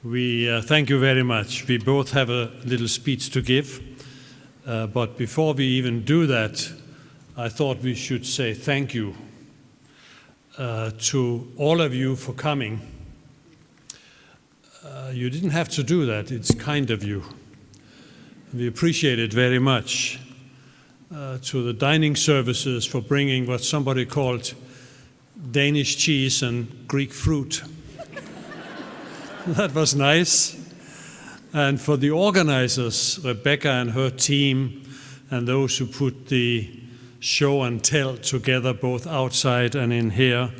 We thank you very much. We both have a little speech to give, but before we even do that, I thought we should say thank you to all of you for coming. You didn't have to do that. It's kind of you. We appreciate it very much. To the dining services for bringing what somebody called Danish cheese and Greek fruit. That was nice. And for the organizers, Rebecca and her team, and those who put the show and tell together both outside and in here,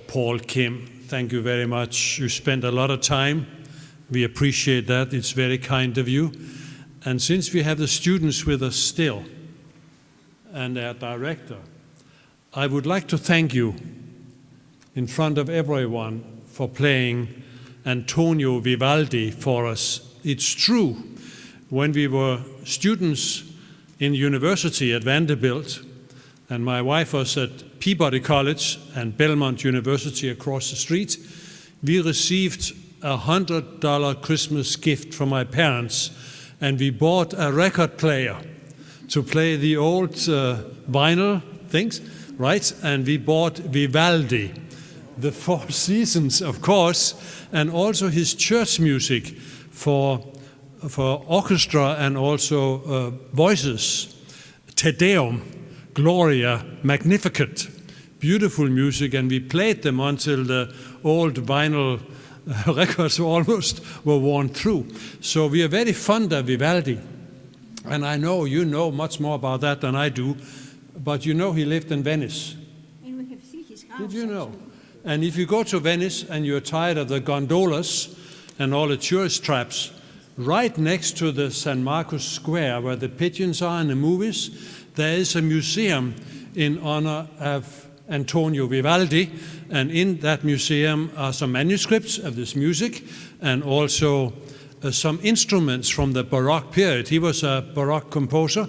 Paul, Kim, thank you very much. You spent a lot of time. We appreciate that. It's very kind of you. And since we have the students with us still, and their director, I would like to thank you in front of everyone for playing Antonio Vivaldi for us. It's true, when we were students in university at Vanderbilt, and my wife was at Peabody College and Belmont University across the street, we received a $100 Christmas gift from my parents, and we bought a record player to play the old vinyl things, right? And we bought Vivaldi, the Four Seasons, of course, and also his church music for orchestra and also voices. Te Deum, Gloria, Magnificat, beautiful music, and we played them until the old vinyl records almost were worn through. So we are very fond of Vivaldi, and I know you know much more about that than I do, but you know he lived in Venice. Did you know? And if you go to Venice and you're tired of the gondolas and all the tourist traps, right next to the San Marcos Square where the pigeons are in the movies, there is a museum in honor of Antonio Vivaldi, and in that museum are some manuscripts of this music and also some instruments from the Baroque period. He was a Baroque composer.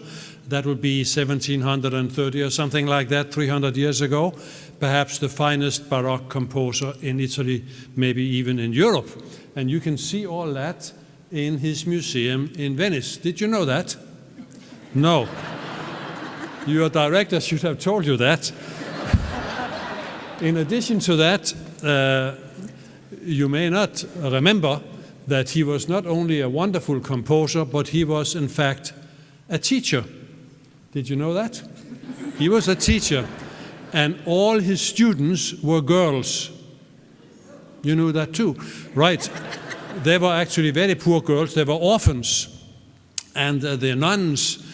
That would be 1730 or something like that, 300 years ago. Perhaps the finest Baroque composer in Italy, maybe even in Europe. And you can see all that in his museum in Venice. Did you know that? No. Your director should have told you that. In addition to that, you may not remember that he was not only a wonderful composer, but he was in fact a teacher. Did you know that? He was a teacher, and all his students were girls. You knew that too, right? They were actually very poor girls. They were orphans, and the nuns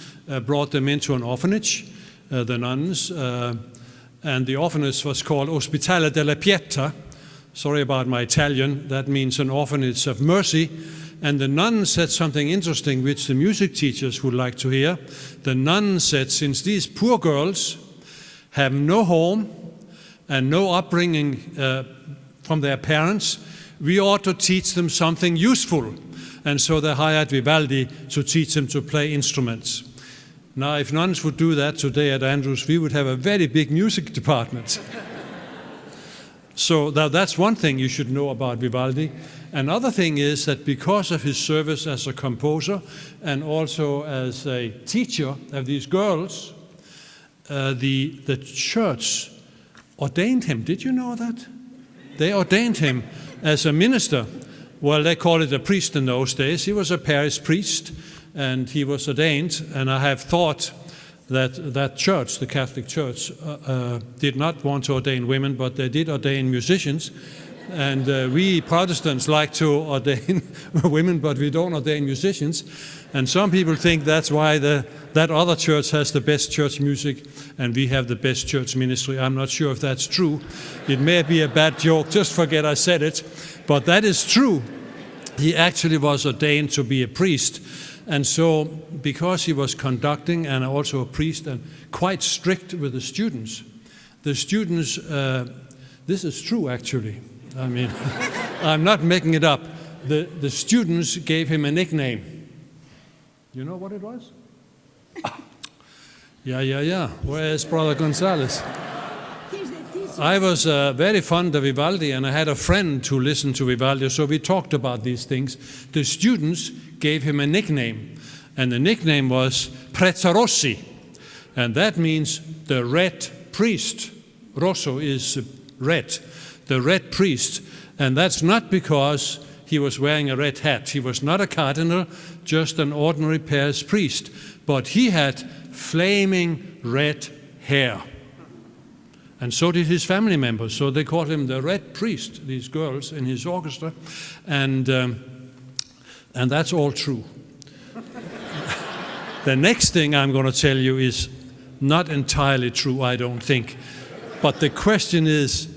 brought them into an orphanage, the nuns, and the orphanage was called Ospitale della Pietà. Sorry about my Italian. That means an orphanage of mercy. And the nun said something interesting, which the music teachers would like to hear. The nun said, since these poor girls have no home and no upbringing from their parents, we ought to teach them something useful. And so they hired Vivaldi to teach them to play instruments. Now, if nuns would do that today at Andrews, we would have a very big music department. So that's one thing you should know about Vivaldi. Another thing is that because of his service as a composer and also as a teacher of these girls, the church ordained him. Did you know that? They ordained him as a minister. Well, they called it a priest in those days. He was a parish priest, and he was ordained. And I have thought that church, the Catholic Church, did not want to ordain women, but they did ordain musicians. And we Protestants like to ordain women, but we don't ordain musicians. And some people think that's why that other church has the best church music and we have the best church ministry. I'm not sure if that's true. It may be a bad joke, just forget I said it. But that is true. He actually was ordained to be a priest. And so, because he was conducting and also a priest and quite strict with the students, this is true actually. I mean, I'm not making it up. The students gave him a nickname. You know what it was? Yeah. Where is Brother Gonzalez? He's the teacher. I was very fond of Vivaldi, and I had a friend who listened to Vivaldi, so we talked about these things. The students gave him a nickname, and the nickname was Prezzarossi, and that means the red priest. Rosso is red, the red priest, and that's not because he was wearing a red hat. He was not a cardinal, just an ordinary parish priest, but he had flaming red hair. And so did his family members. So they called him the Red Priest, these girls in his orchestra. And that's all true. The next thing I'm going to tell you is not entirely true, I don't think. But the question is,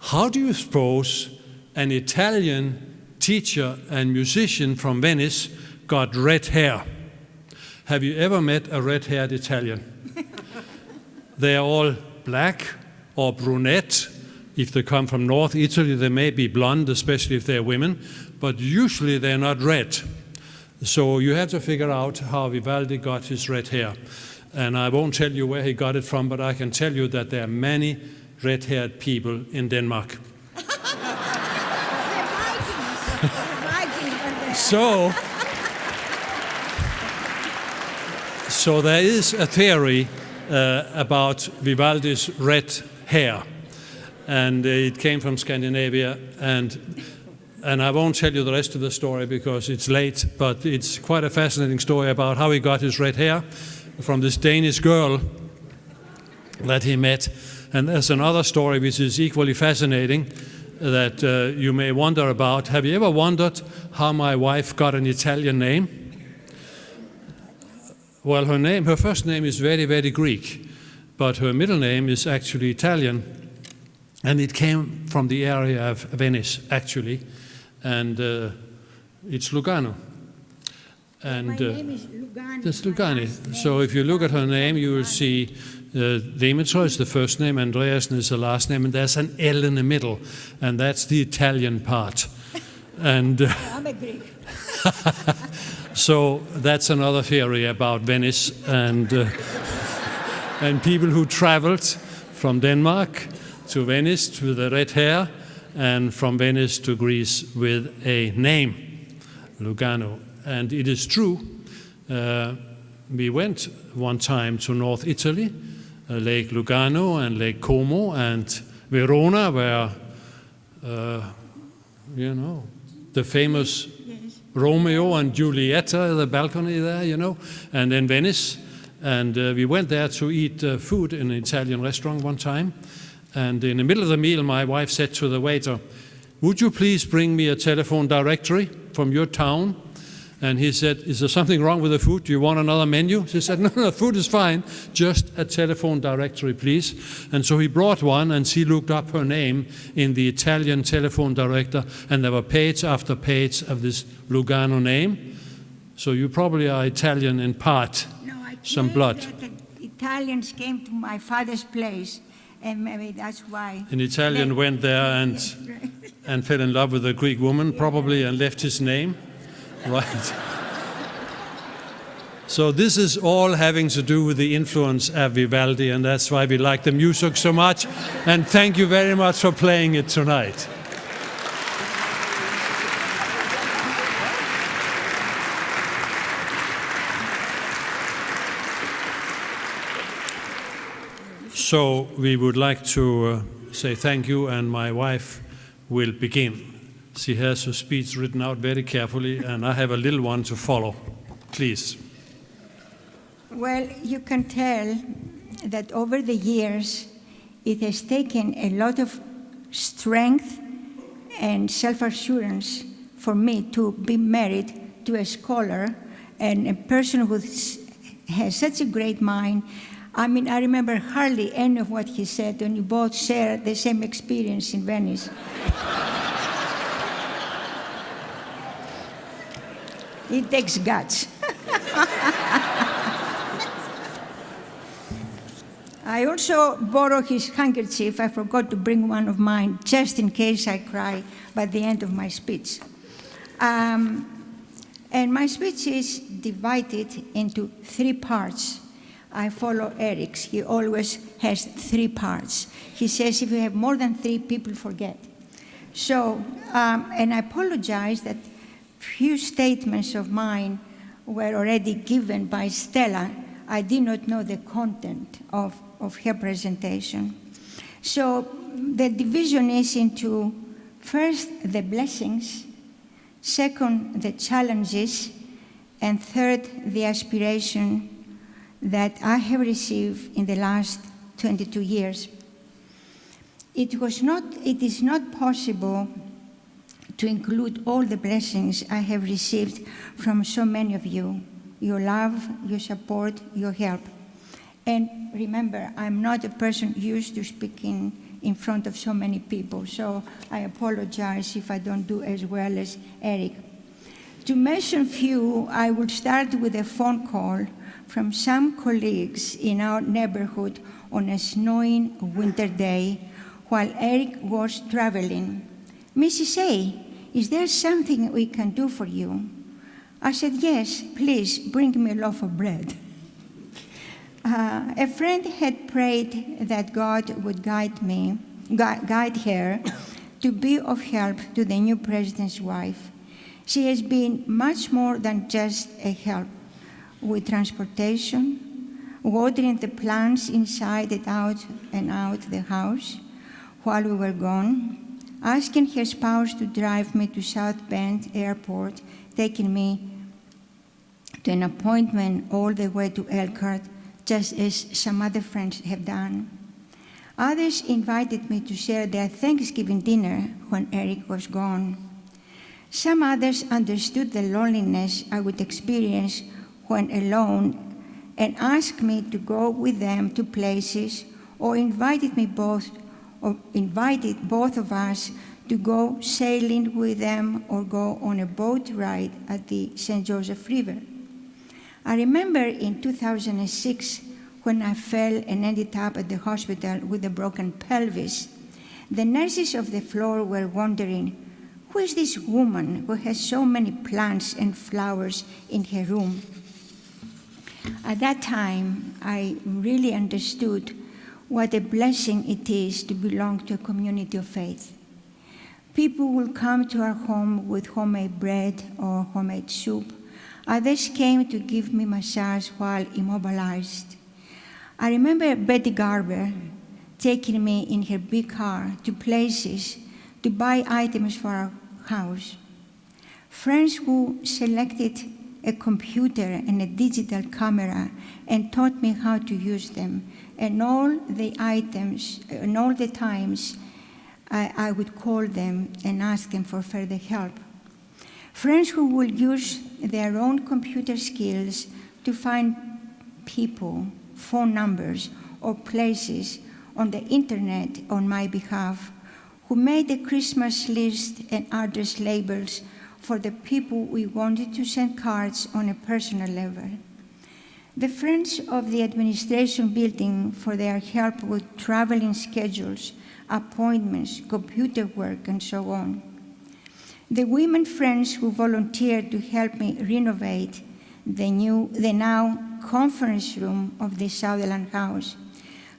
how do you suppose an Italian teacher and musician from Venice got red hair? Have you ever met a red-haired Italian? They are all black or brunette. If they come from North Italy, they may be blonde, especially if they're women, but usually they're not red. So you have to figure out how Vivaldi got his red hair. And I won't tell you where he got it from, but I can tell you that there are many red-haired people in Denmark. So there is a theory about Vivaldi's red hair, and it came from Scandinavia, and I won't tell you the rest of the story because it's late, but it's quite a fascinating story about how he got his red hair from this Danish girl that he met. And there's another story which is equally fascinating that you may wonder about. Have you ever wondered how my wife got an Italian name? Well, her first name is very, very Greek, but her middle name is actually Italian, and it came from the area of Venice, actually, and it's Lugano. And my name is Lugani. That's Lugani. So if you look at her name, you will see Demetra is the first name, Andreasen is the last name, and there's an L in the middle, and that's the Italian part. And I'm a Greek. so that's another theory about Venice and people who traveled from Denmark to Venice with the red hair, and from Venice to Greece with a name, Lugano. And it is true, we went one time to North Italy, Lake Lugano and Lake Como and Verona, where, the famous Romeo and Julieta, the balcony there, and then Venice. And we went there to eat food in an Italian restaurant one time. And in the middle of the meal, my wife said to the waiter, "Would you please bring me a telephone directory from your town?" And he said, "Is there something wrong with the food? Do you want another menu?" She said, No, food is fine. Just a telephone directory, please." And so he brought one, and she looked up her name in the Italian telephone director, and there were page after page of this Lugano name. So you probably are Italian in part, No, I some blood. That the Italians came to my father's place, and maybe that's why. An Italian went there and fell in love with a Greek woman, probably, and left his name. Right. So this is all having to do with the influence of Vivaldi, and that's why we like the music so much. And thank you very much for playing it tonight. So we would like to say thank you, and my wife will begin. She has her speech written out very carefully, and I have a little one to follow. Please. Well, you can tell that over the years, it has taken a lot of strength and self-assurance for me to be married to a scholar and a person who has such a great mind. I mean, I remember hardly any of what he said, and you both share the same experience in Venice. It takes guts. I also borrow his handkerchief. I forgot to bring one of mine, just in case I cry by the end of my speech. And my speech is divided into 3 parts. I follow Eric's. He always has 3 parts. He says if you have more than 3, people forget. So, and I apologize that few statements of mine were already given by Stella. I did not know the content of her presentation. So the division is into, first, the blessings, second, the challenges, and third, the aspiration that I have received in the last 22 years. It is not possible to include all the blessings I have received from so many of you, your love, your support, your help. And remember, I'm not a person used to speaking in front of so many people, so I apologize if I don't do as well as Eric. To mention few, I will start with a phone call from some colleagues in our neighborhood on a snowing winter day while Eric was traveling. Mrs. A, is there something we can do for you? I said, yes, please bring me a loaf of bread. A friend had prayed that God would guide her to be of help to the new president's wife. She has been much more than just a help with transportation, watering the plants inside and out the house while we were gone, asking her spouse to drive me to South Bend Airport, taking me to an appointment all the way to Elkhart, just as some other friends have done. Others invited me to share their Thanksgiving dinner when Eric was gone. Some others understood the loneliness I would experience when alone and asked me to go with them to places, or invited both of us to go sailing with them or go on a boat ride at the St. Joseph River. I remember in 2006 when I fell and ended up at the hospital with a broken pelvis. The nurses of the floor were wondering, who is this woman who has so many plants and flowers in her room? At that time, I really understood what a blessing it is to belong to a community of faith. People will come to our home with homemade bread or homemade soup. Others came to give me massage while immobilized. I remember Betty Garber taking me in her big car to places to buy items for our house. Friends who selected a computer and a digital camera and taught me how to use them, and all the times I would call them and ask them for further help. Friends who will use their own computer skills to find people, phone numbers, or places on the internet on my behalf, who made a Christmas list and address labels for the people we wanted to send cards on a personal level. The friends of the administration building for their help with traveling schedules, appointments, computer work, and so on. The women friends who volunteered to help me renovate the now conference room of the Sutherland House,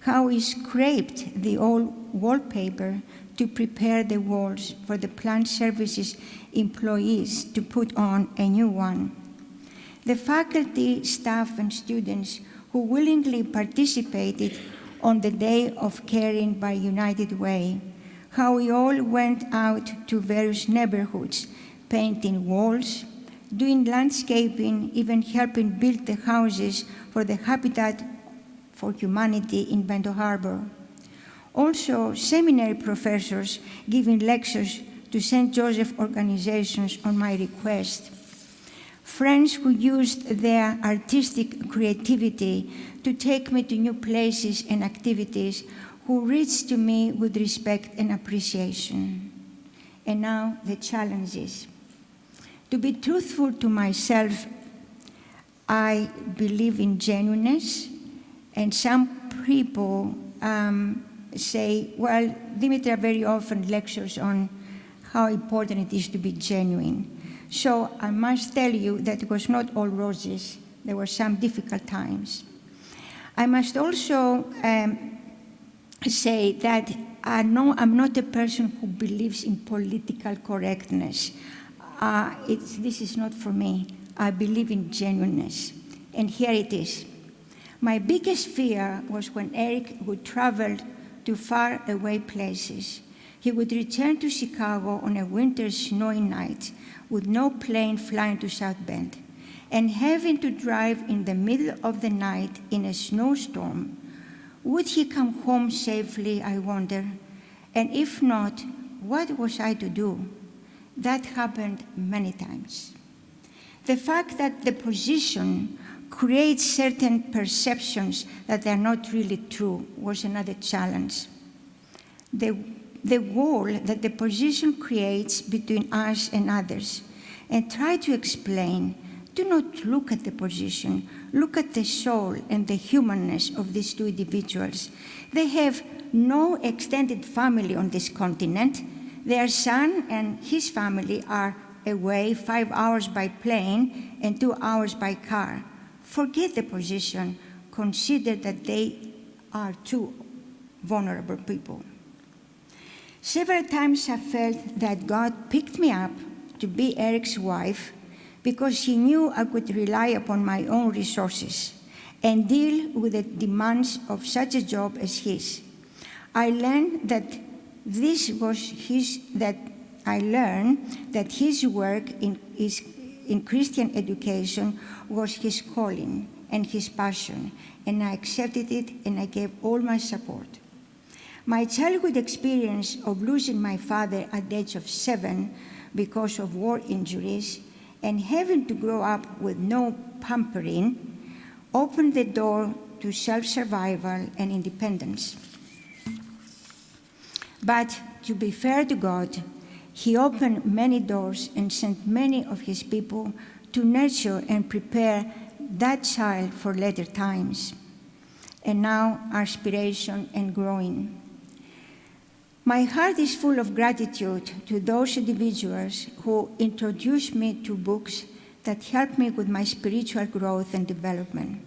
how we scraped the old wallpaper to prepare the walls for the plant services employees to put on a new one. The faculty, staff, and students who willingly participated on the Day of Caring by United Way, how we all went out to various neighborhoods, painting walls, doing landscaping, even helping build the houses for the Habitat for Humanity in Bento Harbor. Also, seminary professors giving lectures to St. Joseph organizations on my request. Friends who used their artistic creativity to take me to new places and activities, who reached to me with respect and appreciation. And now the challenges. To be truthful to myself, I believe in genuineness, and some people say, well, Dimitra very often lectures on how important it is to be genuine. So I must tell you that it was not all roses. There were some difficult times. I must also say that I'm not a person who believes in political correctness. This is not for me. I believe in genuineness. And here it is. My biggest fear was when Eric would travel to far away places. He would return to Chicago on a winter snowy night with no plane flying to South Bend, and having to drive in the middle of the night in a snowstorm. Would he come home safely, I wonder? And if not, what was I to do? That happened many times. The fact that the position creates certain perceptions that are not really true was another challenge. The wall that the position creates between us and others, and try to explain. Do not look at the position, look at the soul and the humanness of these two individuals. They have no extended family on this continent. Their son and his family are away 5 hours by plane and 2 hours by car. Forget the position, consider that they are two vulnerable people. Several times I felt that God picked me up to be Eric's wife because he knew I could rely upon my own resources and deal with the demands of such a job as his. I learned that his work in Christian education was his calling and his passion, and I accepted it and I gave all my support. My childhood experience of losing my father at the age of 7 because of war injuries and having to grow up with no pampering opened the door to self-survival and independence. But to be fair to God, he opened many doors and sent many of his people to nurture and prepare that child for later times. And now, aspiration and growing. My heart is full of gratitude to those individuals who introduced me to books that helped me with my spiritual growth and development,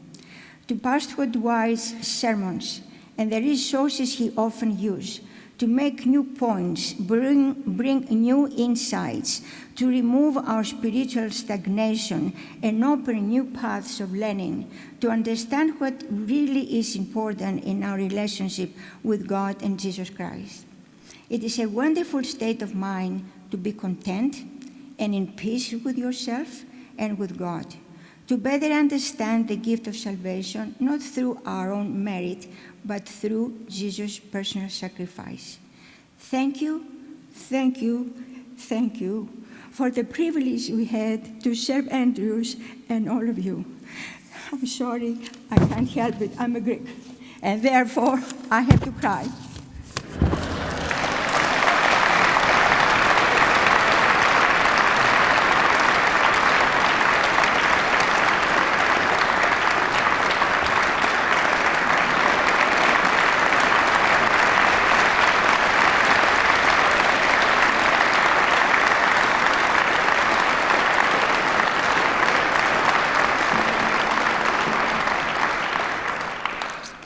to Pastor Dwight's sermons and the resources he often used to make new points, bring new insights, to remove our spiritual stagnation and open new paths of learning, to understand what really is important in our relationship with God and Jesus Christ. It is a wonderful state of mind to be content and in peace with yourself and with God, to better understand the gift of salvation, not through our own merit, but through Jesus' personal sacrifice. Thank you, thank you, thank you for the privilege we had to serve Andrews and all of you. I'm sorry, I can't help it, I'm a Greek, and therefore I have to cry.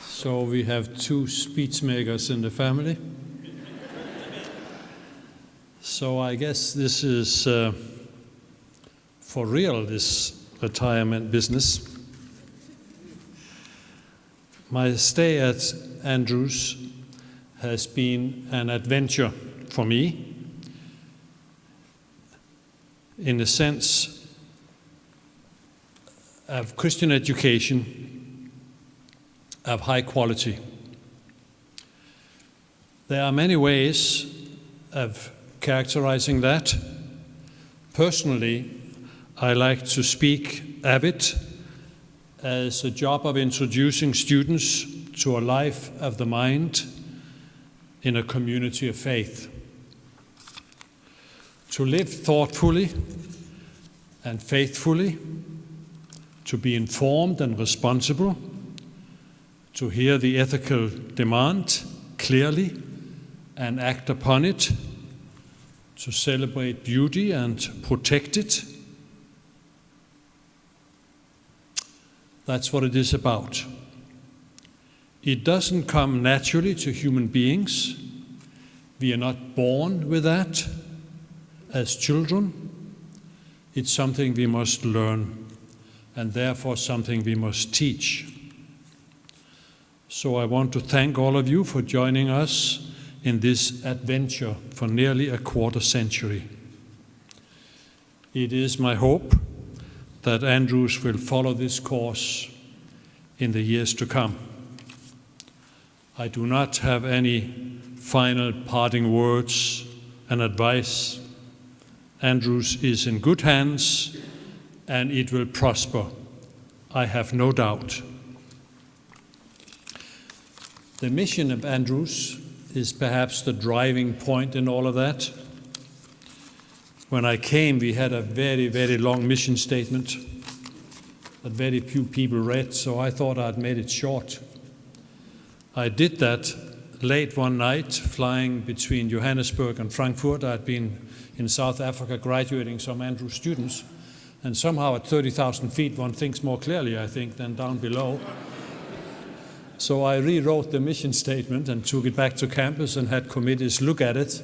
So we have two speechmakers in the family. So I guess this is for real, this retirement business. My stay at Andrews has been an adventure for me, in the sense of Christian education of high quality. There are many ways of characterizing that. Personally, I like to speak of it as a job of introducing students to a life of the mind in a community of faith. To live thoughtfully and faithfully, to be informed and responsible, to hear the ethical demand clearly and act upon it, to celebrate beauty and protect it. That's what it is about. It doesn't come naturally to human beings. We are not born with that as children. It's something we must learn, and therefore something we must teach. So I want to thank all of you for joining us in this adventure for nearly a quarter century. It is my hope that Andrews will follow this course in the years to come. I do not have any final parting words and advice. Andrews is in good hands, and it will prosper, I have no doubt. The mission of Andrews is perhaps the driving point in all of that. When I came, we had a very, very long mission statement that very few people read, so I thought I'd made it short. I did that late one night, flying between Johannesburg and Frankfurt. I'd been in South Africa graduating some Andrews students, and somehow at 30,000 feet one thinks more clearly, I think, than down below. So I rewrote the mission statement and took it back to campus and had committees look at it,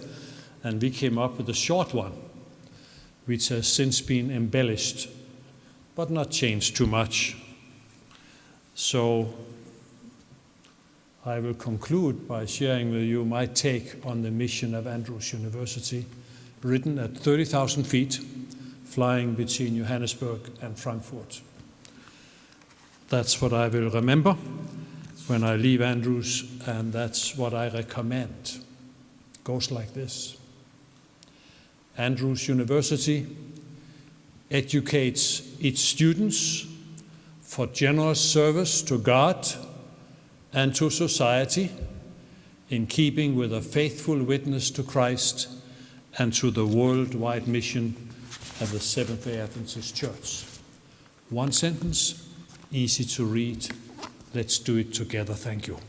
and we came up with a short one, which has since been embellished, but not changed too much. So I will conclude by sharing with you my take on the mission of Andrews University, written at 30,000 feet, flying between Johannesburg and Frankfurt. That's what I will remember when I leave Andrews, and that's what I recommend. It goes like this. Andrews University educates its students for generous service to God and to society, in keeping with a faithful witness to Christ and to the worldwide mission of the Seventh-day Adventist Church. One sentence, easy to read. Let's do it together. Thank you.